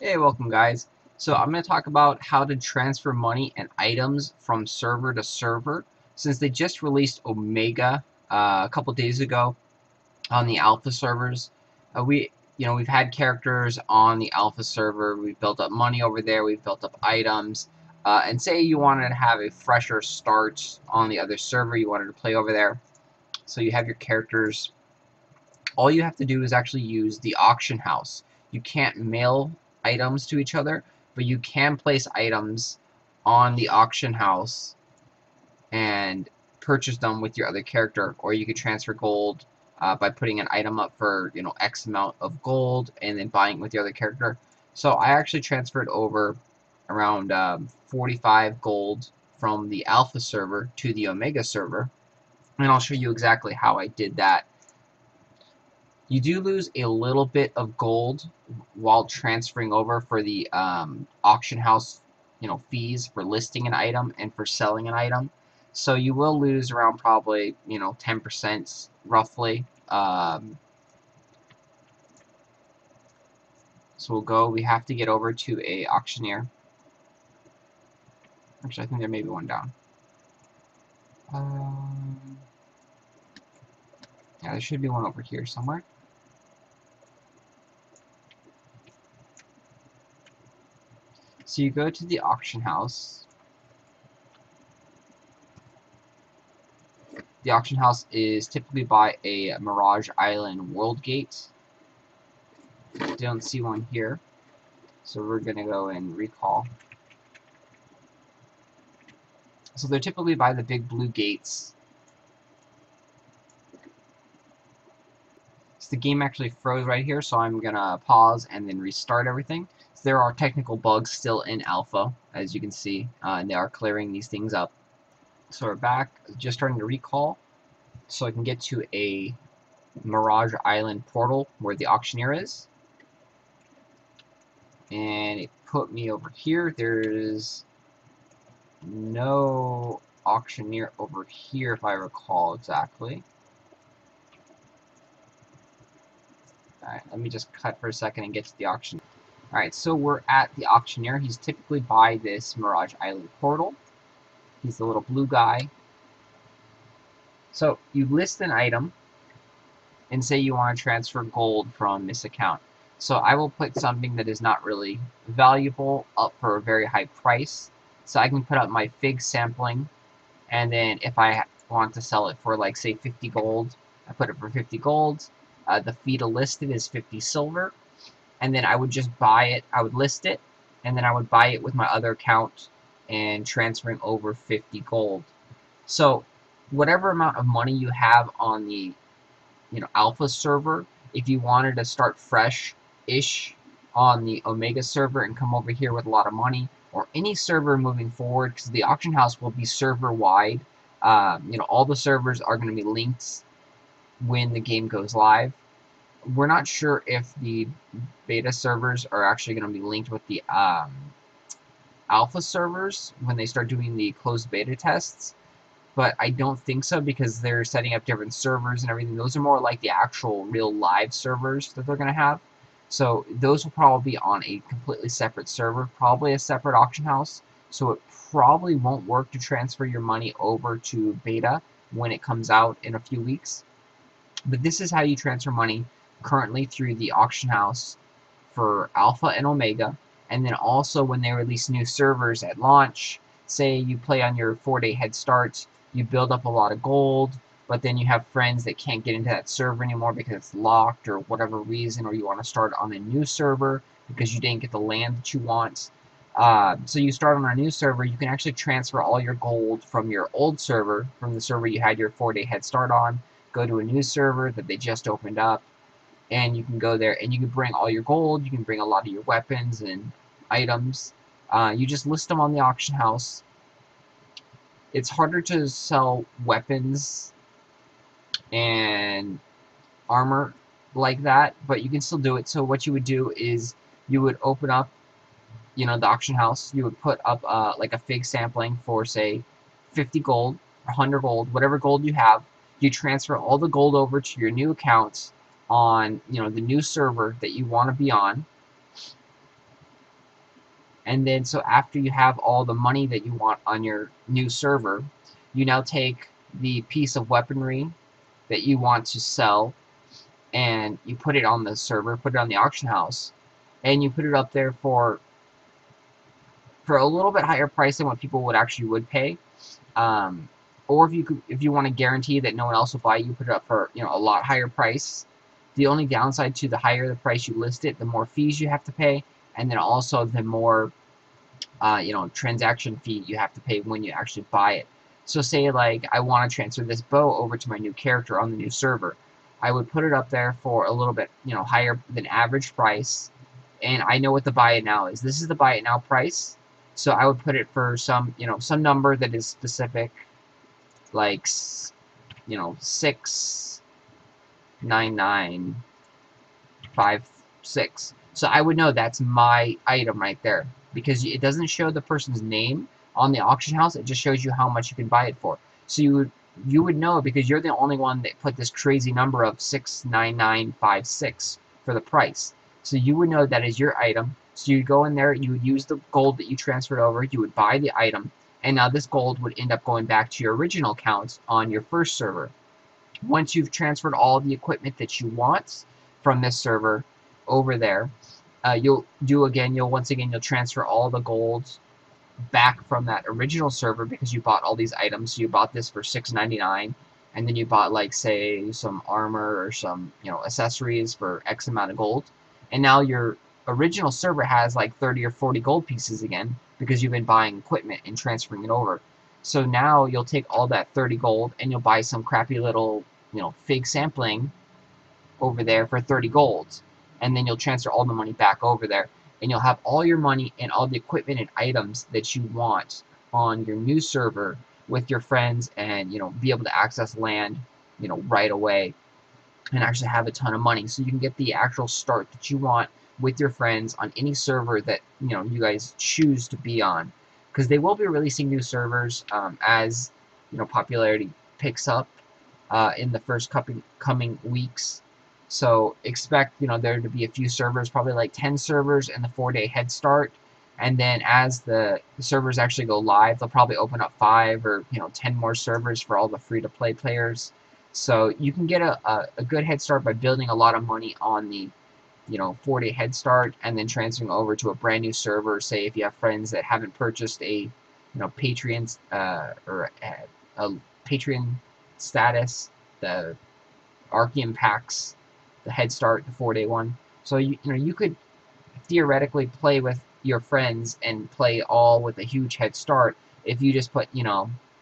Hey, welcome guys. So I'm going to talk about how to transfer money and items from server to server. Since they just released Omega a couple days ago on the alpha servers, we've had characters on the alpha server. We've built up money over there. We've built up items. And say you wanted to have a fresher start on the other server. You wanted to play over there. So you have your characters. All you have to do is actually use the auction house. You can't mail items to each other, but you can place items on the auction house and purchase them with your other character, or you could transfer gold by putting an item up for X amount of gold and then buying it with your other character. So I actually transferred over around 45 gold from the alpha server to the omega server, and I'll show you exactly how I did that. You do lose a little bit of gold while transferring over for the auction house, fees for listing an item and for selling an item. So you will lose around probably, 10% roughly. So we have to get over to a auctioneer. Actually, I think there may be one down. Yeah, there should be one over here somewhere. So you go to the auction house. The auction house is typically by a Mirage Island World Gate. Don't see one here, so we're gonna go and recall. So they're typically by the big blue gates. So the game actually froze right here, so I'm gonna pause and then restart everything. So there are technical bugs still in alpha, as you can see, and they are clearing these things up. So we're back, just starting to recall, so I can get to a Mirage Island portal where the auctioneer is. And it put me over here. There's no auctioneer over here, if I recall exactly. Alright, let me just cut for a second and get to the auction. Alright, so we're at the auctioneer. He's typically by this Mirage Island portal. He's the little blue guy. So you list an item and say you want to transfer gold from this account. So I will put something that is not really valuable up for a very high price. So I can put up my fig sampling, and then if I want to sell it for, like, say 50 gold, I put it for 50 gold. The fee to list it is 50 silver, and then I would just buy it. I would list it, and then I would buy it with my other account and transferring over 50 gold. So whatever amount of money you have on the alpha server, if you wanted to start fresh-ish on the omega server and come over here with a lot of money, or any server moving forward, because the auction house will be server-wide. All the servers are going to be linked when the game goes live. We're not sure if the beta servers are actually going to be linked with the alpha servers when they start doing the closed beta tests, but I don't think so, because they're setting up different servers and everything. Those are more like the actual real live servers that they're going to have. So those will probably be on a completely separate server, probably a separate auction house. So it probably won't work to transfer your money over to beta when it comes out in a few weeks. But this is how you transfer money currently through the auction house for alpha and omega. And then also when they release new servers at launch, say you play on your 4-day head start, you build up a lot of gold, but then you have friends that can't get into that server anymore because it's locked or whatever reason, or you want to start on a new server because you didn't get the land that you want. So you start on a new server, you can actually transfer all your gold from your old server, from the server you had your 4-day head start on, go to a new server that they just opened up, and you can go there and you can bring all your gold, you can bring a lot of your weapons and items. You just list them on the auction house. It's harder to sell weapons and armor like that, but you can still do it. So what you would do is you would open up, the auction house. You would put up like a fig sampling for, say, 50 gold, 100 gold, whatever gold you have. You transfer all the gold over to your new account on the new server that you want to be on. And then so after you have all the money that you want on your new server, you now take the piece of weaponry that you want to sell and you put it on the server, put it on the auction house, and you put it up there for a little bit higher price than what people would pay. Or if you want to guarantee that no one else will buy, you put it up for a lot higher price. The only downside to the higher the price you list it, the more fees you have to pay, and then also the more transaction fee you have to pay when you actually buy it. So say like I want to transfer this bow over to my new character on the new server, I would put it up there for a little bit higher than average price, and I know what the buy it now is. This is the buy it now price, so I would put it for some some number that is specific, like 69956. So I would know that's my item right there, because it doesn't show the person's name on the auction house, it just shows you how much you can buy it for. So you would know because you're the only one that put this crazy number of 69956 for the price. So you would know that is your item. So you'd go in there, you would use the gold that you transferred over, you would buy the item, and now this gold would end up going back to your original account on your first server. Once you've transferred all the equipment that you want from this server over there, you'll once again transfer all the gold back from that original server because you bought all these items. So you bought this for $6.99, and then you bought like say some armor or some accessories for X amount of gold, and now your original server has like 30 or 40 gold pieces again because you've been buying equipment and transferring it over. So now you'll take all that 30 gold and you'll buy some crappy little fig sampling over there for 30 gold, and then you'll transfer all the money back over there, and you'll have all your money and all the equipment and items that you want on your new server with your friends, and be able to access land right away and actually have a ton of money, so you can get the actual start that you want with your friends on any server that you guys choose to be on, because they will be releasing new servers as popularity picks up in the first coming weeks. So expect there to be a few servers, probably like 10 servers in the 4-day head start, and then as the servers actually go live, they'll probably open up 5 or 10 more servers for all the free-to-play players. So you can get a good head start by building a lot of money on the 4-day head start, and then transferring over to a brand new server. Say if you have friends that haven't purchased a Patreon or a Patreon status, the Archeage packs, the head start, the 4-day one. So you could theoretically play with your friends and play all with a huge head start if you just put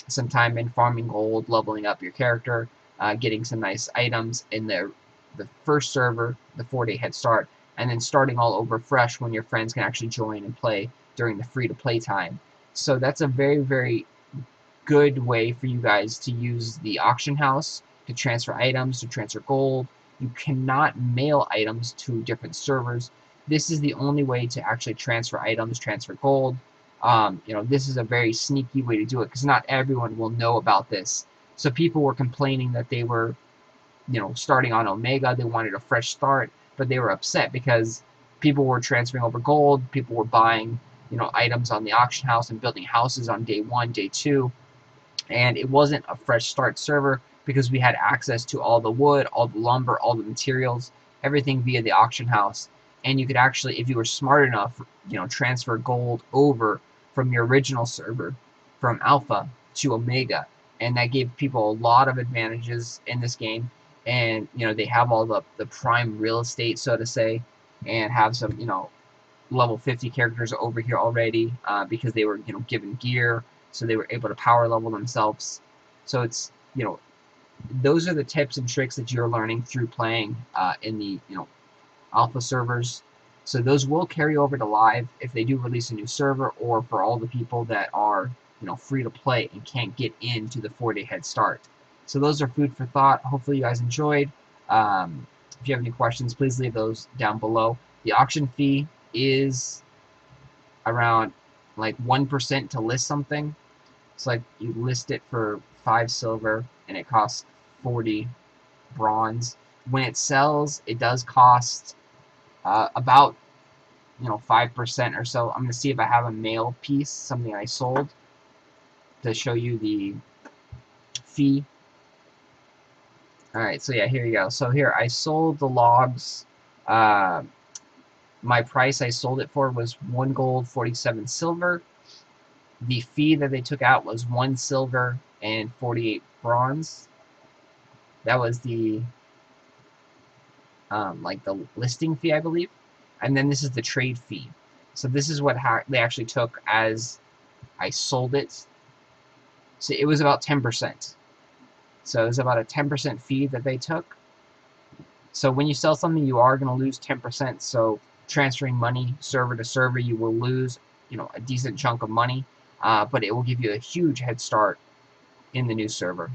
some time in farming gold, leveling up your character, getting some nice items in the first server, the 4-day head start, and then starting all over fresh when your friends can actually join and play during the free-to-play time. So that's a very, very good way for you guys to use the auction house to transfer items, to transfer gold. You cannot mail items to different servers. This is the only way to actually transfer items, transfer gold. This is a very sneaky way to do it because not everyone will know about this. So people were complaining that they were starting on Omega, they wanted a fresh start, but they were upset because people were transferring over gold, people were buying, items on the auction house and building houses on day 1, day 2, and it wasn't a fresh start server because we had access to all the wood, all the lumber, all the materials, everything via the auction house, and you could actually, if you were smart enough, transfer gold over from your original server, from Alpha to Omega, and that gave people a lot of advantages in this game. And they have all the prime real estate, so to say, and have some level 50 characters over here already because they were given gear, so they were able to power level themselves. So it's those are the tips and tricks that you're learning through playing in the alpha servers. So those will carry over to live if they do release a new server, or for all the people that are free to play and can't get into the 4-day head start. So those are food for thought. Hopefully you guys enjoyed. If you have any questions, please leave those down below. The auction fee is around like 1% to list something. It's like you list it for 5 silver and it costs 40 bronze. When it sells, it does cost about 5% or so. I'm going to see if I have a mail piece, something I sold, to show you the fee. Alright, so yeah, here you go. So here, I sold the logs. My price I sold it for was 1 gold, 47 silver. The fee that they took out was 1 silver and 48 bronze. That was the like the listing fee, I believe. And then this is the trade fee. So this is what they actually took as I sold it. So it was about 10%. So it was about a 10% fee that they took. So when you sell something, you are going to lose 10%. So transferring money server to server, you will lose, a decent chunk of money, but it will give you a huge head start in the new server.